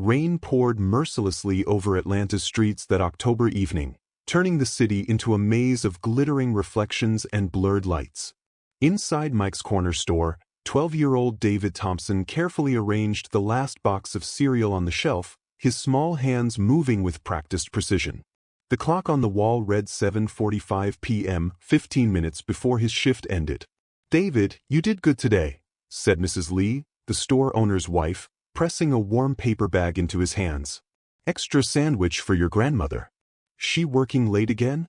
Rain poured mercilessly over Atlanta's streets that October evening, turning the city into a maze of glittering reflections and blurred lights. Inside Mike's corner store, 12-year-old David Thompson carefully arranged the last box of cereal on the shelf, his small hands moving with practiced precision. The clock on the wall read 7:45 p.m., 15 minutes before his shift ended. "David, you did good today," said Mrs. Lee, the store owner's wife, pressing a warm paper bag into his hands. "Extra sandwich for your grandmother. She working late again?"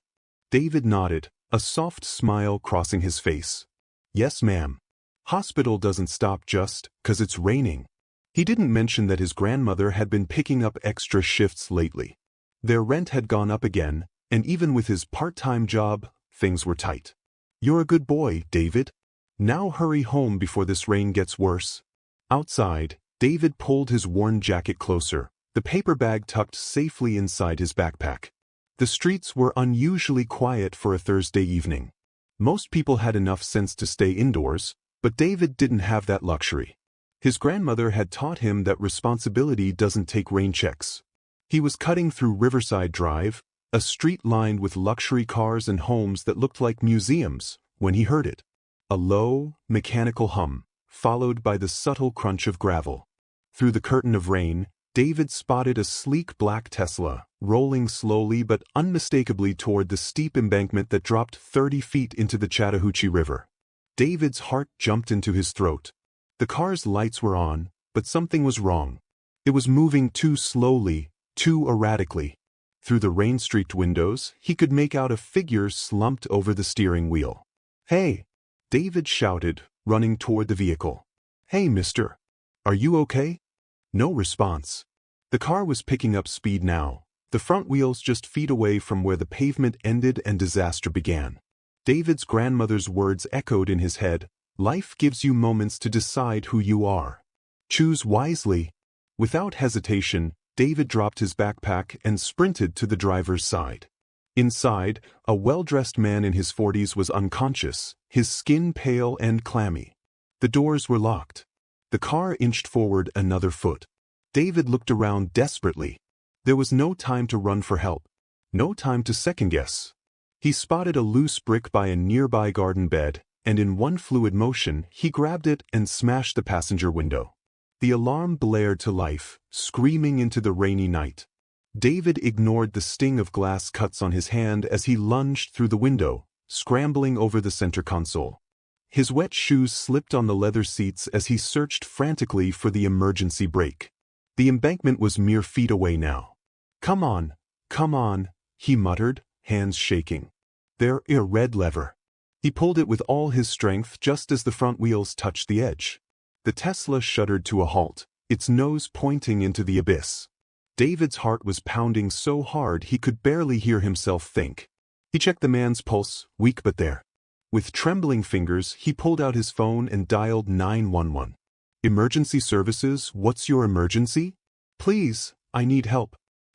David nodded, a soft smile crossing his face. "Yes, ma'am. Hospital doesn't stop just 'cause it's raining." He didn't mention that his grandmother had been picking up extra shifts lately. Their rent had gone up again, and even with his part-time job, things were tight. "You're a good boy, David. Now hurry home before this rain gets worse." Outside, David pulled his worn jacket closer, the paper bag tucked safely inside his backpack. The streets were unusually quiet for a Thursday evening. Most people had enough sense to stay indoors, but David didn't have that luxury. His grandmother had taught him that responsibility doesn't take rain checks. He was cutting through Riverside Drive, a street lined with luxury cars and homes that looked like museums, when he heard it. A low, mechanical hum, followed by the subtle crunch of gravel. Through the curtain of rain, David spotted a sleek black Tesla, rolling slowly but unmistakably toward the steep embankment that dropped 30 feet into the Chattahoochee River. David's heart jumped into his throat. The car's lights were on, but something was wrong. It was moving too slowly, too erratically. Through the rain-streaked windows, he could make out a figure slumped over the steering wheel. "Hey!" David shouted, running toward the vehicle. "Hey, mister. Are you okay?" No response. The car was picking up speed now, the front wheels just feet away from where the pavement ended and disaster began. David's grandmother's words echoed in his head, "Life gives you moments to decide who you are. Choose wisely." Without hesitation, David dropped his backpack and sprinted to the driver's side. Inside, a well-dressed man in his 40s was unconscious, his skin pale and clammy. The doors were locked. The car inched forward another foot. David looked around desperately. There was no time to run for help. No time to second-guess. He spotted a loose brick by a nearby garden bed, and in one fluid motion, he grabbed it and smashed the passenger window. The alarm blared to life, screaming into the rainy night. David ignored the sting of glass cuts on his hand as he lunged through the window, scrambling over the center console. His wet shoes slipped on the leather seats as he searched frantically for the emergency brake. The embankment was mere feet away now. Come on," he muttered, hands shaking. "There, a red lever." He pulled it with all his strength just as the front wheels touched the edge. The Tesla shuddered to a halt, its nose pointing into the abyss. David's heart was pounding so hard he could barely hear himself think. He checked the man's pulse, weak but there. With trembling fingers, he pulled out his phone and dialed 911. "Emergency services, what's your emergency?" "Please, I need help.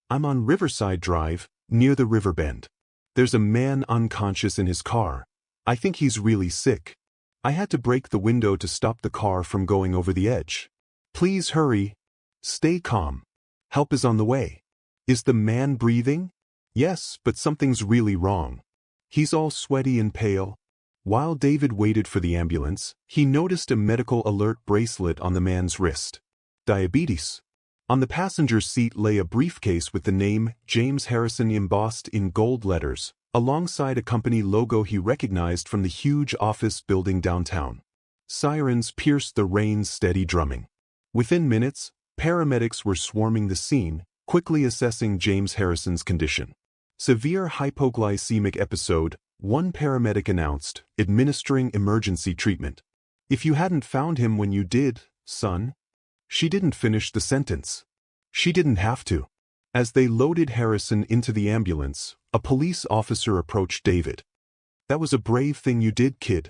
I'm on Riverside Drive, near the river bend. There's a man unconscious in his car. I think he's really sick. I had to break the window to stop the car from going over the edge. Please hurry. Stay calm. Help is on the way." "Is the man breathing?" "Yes, but something's really wrong. He's all sweaty and pale." While David waited for the ambulance, he noticed a medical alert bracelet on the man's wrist. Diabetes. On the passenger seat lay a briefcase with the name James Harrison embossed in gold letters, alongside a company logo he recognized from the huge office building downtown. Sirens pierced the rain's steady drumming. Within minutes, paramedics were swarming the scene, quickly assessing James Harrison's condition. "Severe hypoglycemic episode," one paramedic announced, administering emergency treatment. "If you hadn't found him when you did, son." She didn't finish the sentence. She didn't have to. As they loaded Harrison into the ambulance, a police officer approached David. "That was a brave thing you did, kid.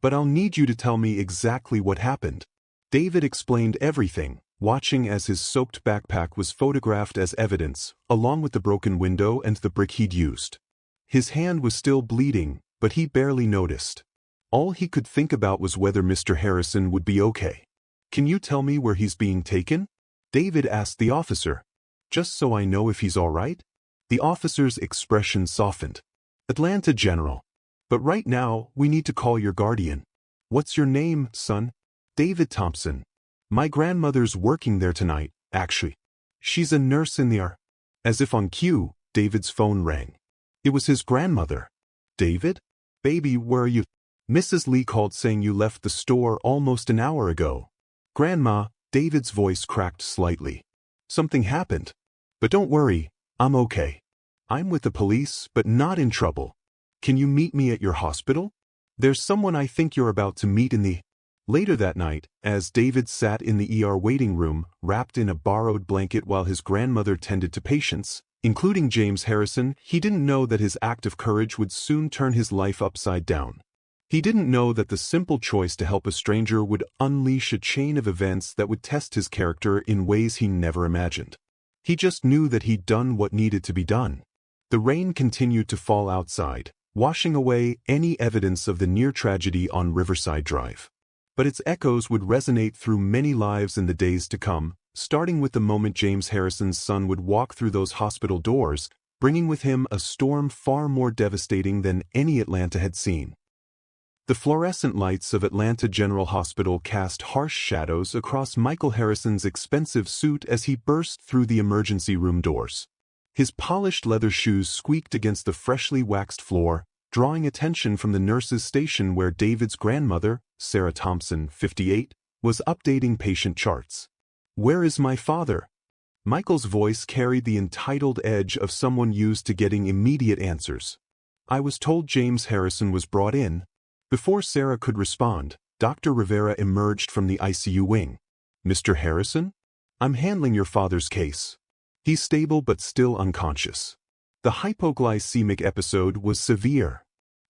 But I'll need you to tell me exactly what happened." David explained everything, watching as his soaked backpack was photographed as evidence, along with the broken window and the brick he'd used. His hand was still bleeding, but he barely noticed. All he could think about was whether Mr. Harrison would be okay. "Can you tell me where he's being taken?" David asked the officer. Just so I know if he's all right? The officer's expression softened. Atlanta General. But right now, we need to call your guardian. What's your name, son? David Thompson. My grandmother's working there tonight, actually. She's a nurse in the ER. As if on cue, David's phone rang. It was his grandmother. David? Baby, where are you? Mrs. Lee called saying you left the store almost an hour ago. Grandma, David's voice cracked slightly. Something happened. But don't worry, I'm okay. I'm with the police, but not in trouble. Can you meet me at your hospital? There's someone I think you're about to meet in the... Later that night, as David sat in the ER waiting room, wrapped in a borrowed blanket while his grandmother tended to patients, including James Harrison, he didn't know that his act of courage would soon turn his life upside down. He didn't know that the simple choice to help a stranger would unleash a chain of events that would test his character in ways he never imagined. He just knew that he'd done what needed to be done. The rain continued to fall outside, washing away any evidence of the near tragedy on Riverside Drive. But its echoes would resonate through many lives in the days to come, starting with the moment James Harrison's son would walk through those hospital doors, bringing with him a storm far more devastating than any Atlanta had seen. The fluorescent lights of Atlanta General Hospital cast harsh shadows across Michael Harrison's expensive suit as he burst through the emergency room doors. His polished leather shoes squeaked against the freshly waxed floor, drawing attention from the nurse's station where David's grandmother, Sarah Thompson, 58, was updating patient charts. "Where is my father?" Michael's voice carried the entitled edge of someone used to getting immediate answers. "I was told James Harrison was brought in." Before Sarah could respond, Dr. Rivera emerged from the ICU wing. "Mr. Harrison? I'm handling your father's case. He's stable but still unconscious. The hypoglycemic episode was severe."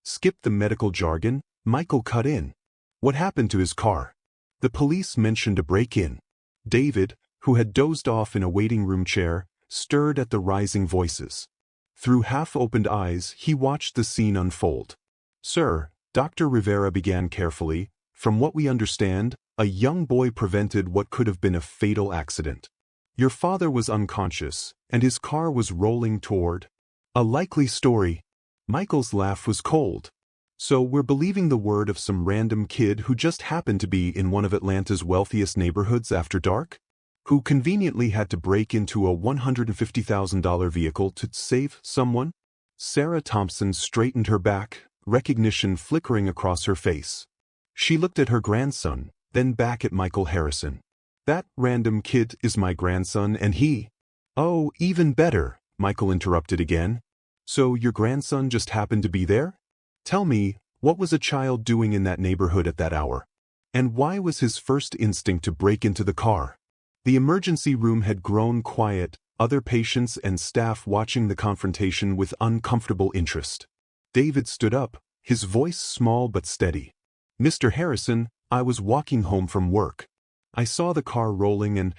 Skip the medical jargon, Michael cut in. "What happened to his car?" The police mentioned a break-in. David, who had dozed off in a waiting room chair, stirred at the rising voices. Through half-opened eyes, he watched the scene unfold. "Sir," Dr. Rivera began carefully, "from what we understand, a young boy prevented what could have been a fatal accident. Your father was unconscious, and his car was rolling toward..." "A likely story." Michael's laugh was cold. "So we're believing the word of some random kid who just happened to be in one of Atlanta's wealthiest neighborhoods after dark? Who conveniently had to break into a $150,000 vehicle to save someone?" Sarah Thompson straightened her back, recognition flickering across her face. She looked at her grandson, then back at Michael Harrison. "That random kid is my grandson and he..." "Oh, even better," Michael interrupted again. "So your grandson just happened to be there? Tell me, what was a child doing in that neighborhood at that hour? And why was his first instinct to break into the car?" The emergency room had grown quiet, other patients and staff watching the confrontation with uncomfortable interest. David stood up, his voice small but steady. "Mr. Harrison, I was walking home from work. I saw the car rolling and..."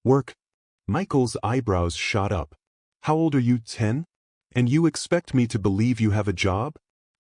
"Work?" Michael's eyebrows shot up. "How old are you, 10? And you expect me to believe you have a job?"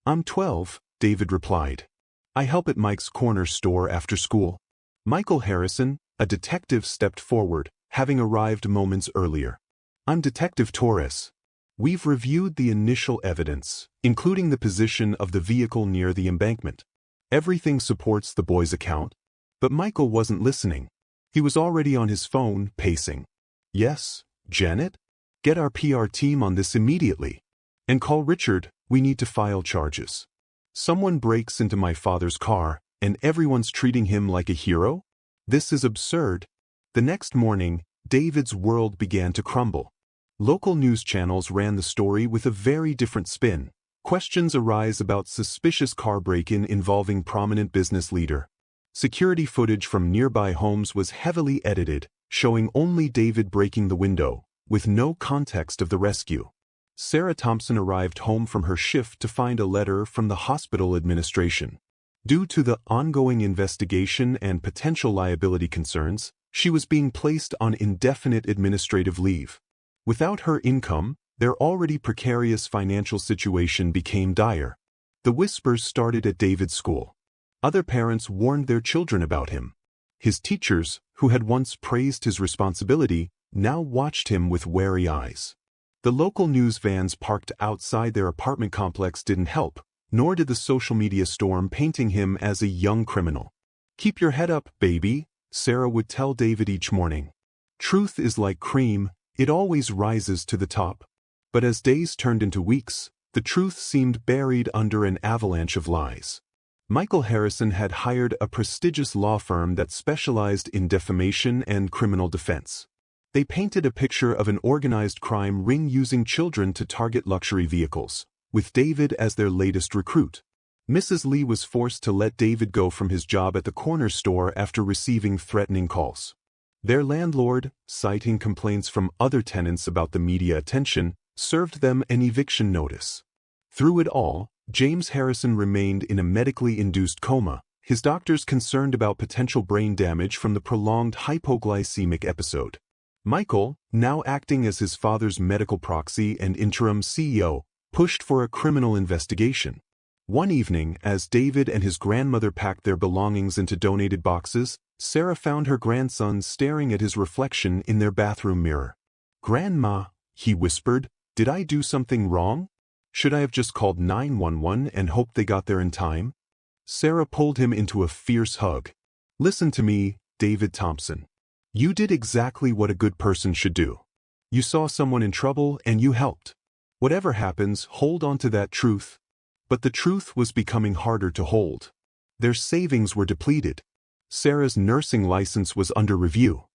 "I'm 12, David replied. "I help at Mike's corner store after school." Michael Harrison, a detective, stepped forward, having arrived moments earlier. "I'm Detective Torres. We've reviewed the initial evidence, including the position of the vehicle near the embankment. Everything supports the boy's account." But Michael wasn't listening. He was already on his phone, pacing. "Yes, Janet? Get our PR team on this immediately. And call Richard, we need to file charges. Someone breaks into my father's car, and everyone's treating him like a hero? This is absurd." The next morning, David's world began to crumble. Local news channels ran the story with a very different spin. Questions arise about suspicious car break-in involving prominent business leader. Security footage from nearby homes was heavily edited, showing only David breaking the window, with no context of the rescue. Sarah Thompson arrived home from her shift to find a letter from the hospital administration. Due to the ongoing investigation and potential liability concerns, she was being placed on indefinite administrative leave. Without her income, their already precarious financial situation became dire. The whispers started at David's school. Other parents warned their children about him. His teachers, who had once praised his responsibility, now watched him with wary eyes. The local news vans parked outside their apartment complex didn't help, nor did the social media storm painting him as a young criminal. "Keep your head up, baby," Sarah would tell David each morning. "Truth is like cream, it always rises to the top." But as days turned into weeks, the truth seemed buried under an avalanche of lies. Michael Harrison had hired a prestigious law firm that specialized in defamation and criminal defense. They painted a picture of an organized crime ring using children to target luxury vehicles, with David as their latest recruit. Mrs. Lee was forced to let David go from his job at the corner store after receiving threatening calls. Their landlord, citing complaints from other tenants about the media attention, served them an eviction notice. Through it all, James Harrison remained in a medically induced coma, his doctors concerned about potential brain damage from the prolonged hypoglycemic episode. Michael, now acting as his father's medical proxy and interim CEO, pushed for a criminal investigation. One evening, as David and his grandmother packed their belongings into donated boxes, Sarah found her grandson staring at his reflection in their bathroom mirror. "Grandma," he whispered, "did I do something wrong? Should I have just called 911 and hoped they got there in time?" Sarah pulled him into a fierce hug. "Listen to me, David Thompson. You did exactly what a good person should do. You saw someone in trouble and you helped. Whatever happens, hold on to that truth." But the truth was becoming harder to hold. Their savings were depleted. Sarah's nursing license was under review.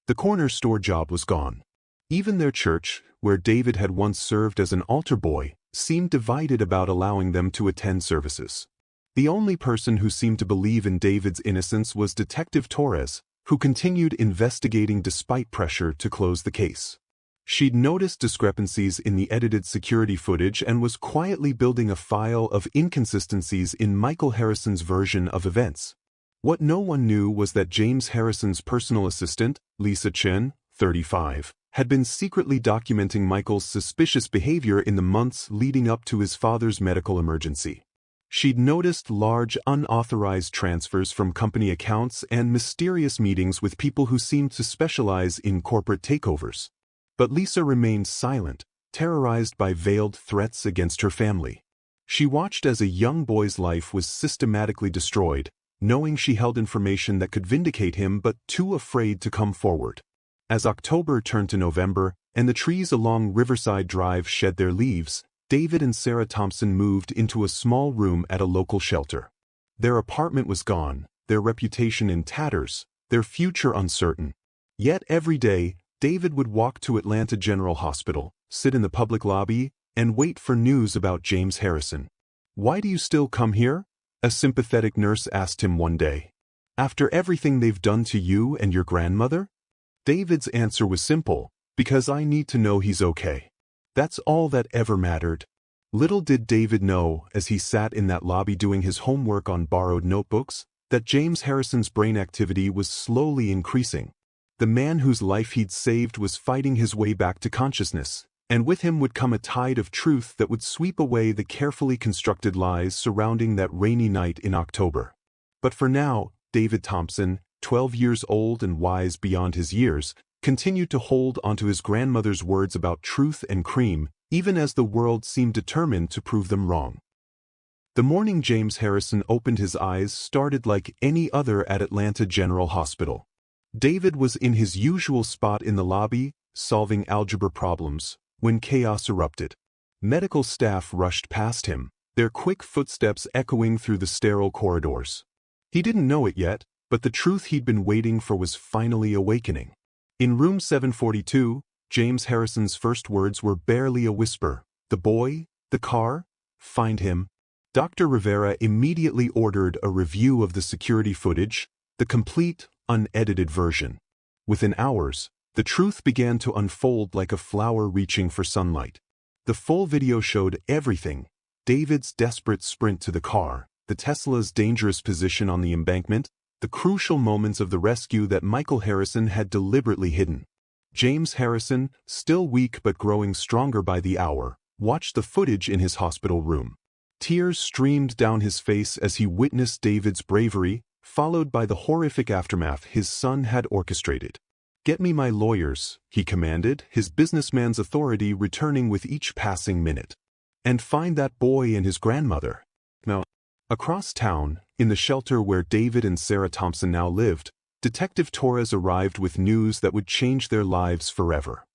The corner store job was gone. Even their church, where David had once served as an altar boy, seemed divided about allowing them to attend services. The only person who seemed to believe in David's innocence was Detective Torres, who continued investigating despite pressure to close the case. She'd noticed discrepancies in the edited security footage and was quietly building a file of inconsistencies in Michael Harrison's version of events. What no one knew was that James Harrison's personal assistant, Lisa Chen, 35, had been secretly documenting Michael's suspicious behavior in the months leading up to his father's medical emergency. She'd noticed large unauthorized transfers from company accounts and mysterious meetings with people who seemed to specialize in corporate takeovers. But Lisa remained silent, terrorized by veiled threats against her family. She watched as a young boy's life was systematically destroyed, knowing she held information that could vindicate him but too afraid to come forward. As October turned to November, and the trees along Riverside Drive shed their leaves, David and Sarah Thompson moved into a small room at a local shelter. Their apartment was gone, their reputation in tatters, their future uncertain. Yet every day, David would walk to Atlanta General Hospital, sit in the public lobby, and wait for news about James Harrison. "Why do you still come here?" a sympathetic nurse asked him one day. "After everything they've done to you and your grandmother?" David's answer was simple, "Because I need to know he's okay." That's all that ever mattered. Little did David know, as he sat in that lobby doing his homework on borrowed notebooks, that James Harrison's brain activity was slowly increasing. The man whose life he'd saved was fighting his way back to consciousness, and with him would come a tide of truth that would sweep away the carefully constructed lies surrounding that rainy night in October. But for now, David Thompson, 12 years old and wise beyond his years, continued to hold onto his grandmother's words about truth and cream, even as the world seemed determined to prove them wrong. The morning James Harrison opened his eyes started like any other at Atlanta General Hospital. David was in his usual spot in the lobby, solving algebra problems, when chaos erupted. Medical staff rushed past him, their quick footsteps echoing through the sterile corridors. He didn't know it yet, but the truth he'd been waiting for was finally awakening. In room 742, James Harrison's first words were barely a whisper. "The boy? The car? Find him." Dr. Rivera immediately ordered a review of the security footage, the complete, unedited version. Within hours, the truth began to unfold like a flower reaching for sunlight. The full video showed everything: David's desperate sprint to the car, the Tesla's dangerous position on the embankment, the crucial moments of the rescue that Michael Harrison had deliberately hidden. James Harrison, still weak but growing stronger by the hour, watched the footage in his hospital room. Tears streamed down his face as he witnessed David's bravery, followed by the horrific aftermath his son had orchestrated. "Get me my lawyers," he commanded, his businessman's authority returning with each passing minute. "And find that boy and his grandmother." Now, across town, in the shelter where David and Sarah Thompson now lived, Detective Torres arrived with news that would change their lives forever.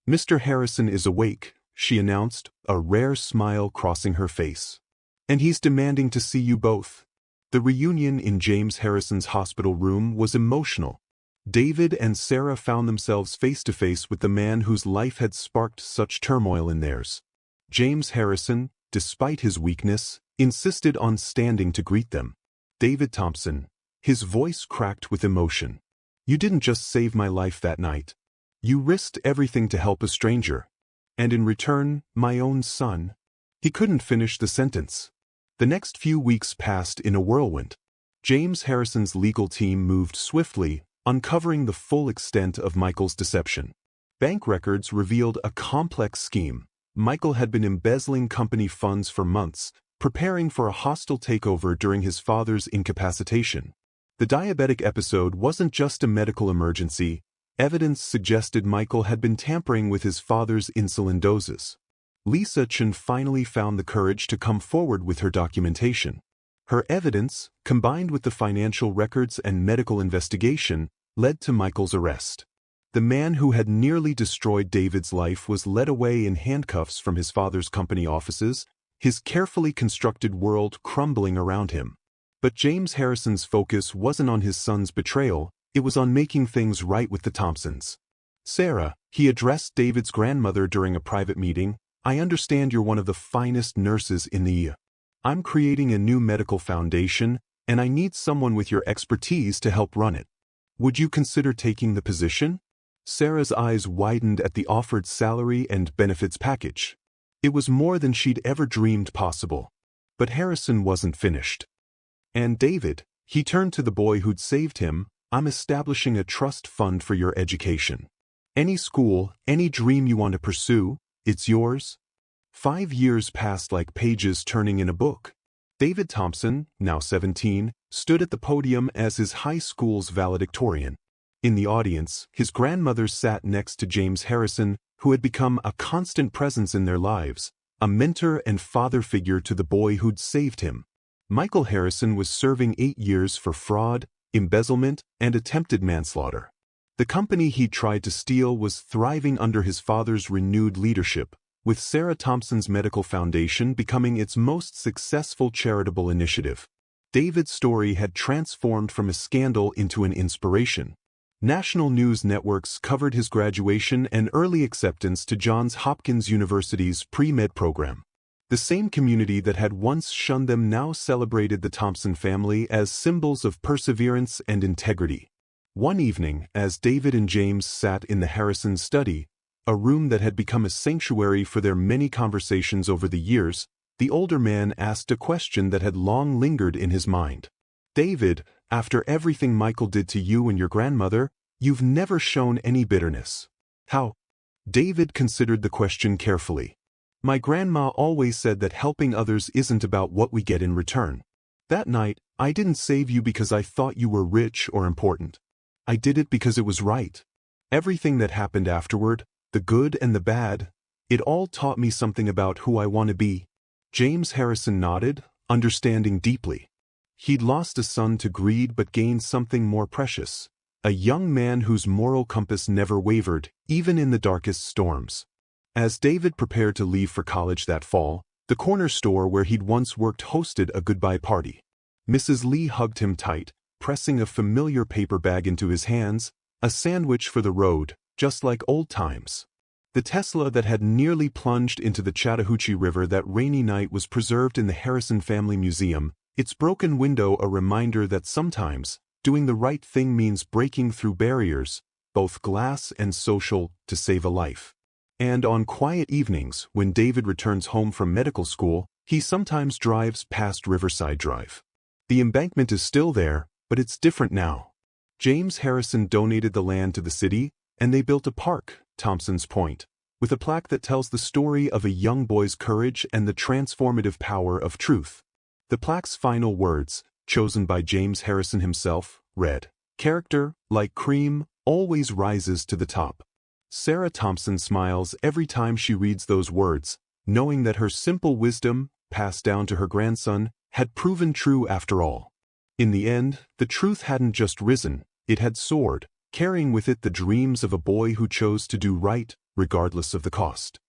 "Mr. Harrison is awake," she announced, a rare smile crossing her face. "And he's demanding to see you both." The reunion in James Harrison's hospital room was emotional. David and Sarah found themselves face to face with the man whose life had sparked such turmoil in theirs. James Harrison, despite his weakness, insisted on standing to greet them. David Thompson, his voice cracked with emotion. "You didn't just save my life that night. You risked everything to help a stranger. And in return, my own son." He couldn't finish the sentence. The next few weeks passed in a whirlwind. James Harrison's legal team moved swiftly, uncovering the full extent of Michael's deception. Bank records revealed a complex scheme. Michael had been embezzling company funds for months, preparing for a hostile takeover during his father's incapacitation. The diabetic episode wasn't just a medical emergency. Evidence suggested Michael had been tampering with his father's insulin doses. Lisa Chen finally found the courage to come forward with her documentation. Her evidence, combined with the financial records and medical investigation, led to Michael's arrest. The man who had nearly destroyed David's life was led away in handcuffs from his father's company offices, his carefully constructed world crumbling around him. But James Harrison's focus wasn't on his son's betrayal, it was on making things right with the Thompsons. "Sarah," he addressed David's grandmother during a private meeting, "I understand you're one of the finest nurses in the I'm creating a new medical foundation, and I need someone with your expertise to help run it. Would you consider taking the position?" Sarah's eyes widened at the offered salary and benefits package. It was more than she'd ever dreamed possible. But Harrison wasn't finished. "And David," he turned to the boy who'd saved him, "I'm establishing a trust fund for your education. Any school, any dream you want to pursue, it's yours." 5 years passed like pages turning in a book. David Thompson, now 17, stood at the podium as his high school's valedictorian. In the audience, his grandmother sat next to James Harrison, who had become a constant presence in their lives, a mentor and father figure to the boy who'd saved him. Michael Harrison was serving 8 years for fraud, embezzlement, and attempted manslaughter. The company he'd tried to steal was thriving under his father's renewed leadership, with Sarah Thompson's medical foundation becoming its most successful charitable initiative. David's story had transformed from a scandal into an inspiration. National news networks covered his graduation and early acceptance to Johns Hopkins University's pre-med program. The same community that had once shunned them now celebrated the Thompson family as symbols of perseverance and integrity. One evening, as David and James sat in the Harrison study, a room that had become a sanctuary for their many conversations over the years, the older man asked a question that had long lingered in his mind. "David, after everything Michael did to you and your grandmother, you've never shown any bitterness. How?" David considered the question carefully. "My grandma always said that helping others isn't about what we get in return. That night, I didn't save you because I thought you were rich or important. I did it because it was right. Everything that happened afterward, the good and the bad, it all taught me something about who I want to be." James Harrison nodded, understanding deeply. He'd lost a son to greed but gained something more precious, a young man whose moral compass never wavered, even in the darkest storms. As David prepared to leave for college that fall, the corner store where he'd once worked hosted a goodbye party. Mrs. Lee hugged him tight, pressing a familiar paper bag into his hands, a sandwich for the road, just like old times. The Tesla that had nearly plunged into the Chattahoochee River that rainy night was preserved in the Harrison Family Museum, its broken window a reminder that sometimes, doing the right thing means breaking through barriers, both glass and social, to save a life. And on quiet evenings, when David returns home from medical school, he sometimes drives past Riverside Drive. The embankment is still there, but it's different now. James Harrison donated the land to the city, and they built a park, Thompson's Point, with a plaque that tells the story of a young boy's courage and the transformative power of truth. The plaque's final words, chosen by James Harrison himself, read, "Character, like cream, always rises to the top." Sarah Thompson smiles every time she reads those words, knowing that her simple wisdom, passed down to her grandson, had proven true after all. In the end, the truth hadn't just risen, it had soared, carrying with it the dreams of a boy who chose to do right, regardless of the cost.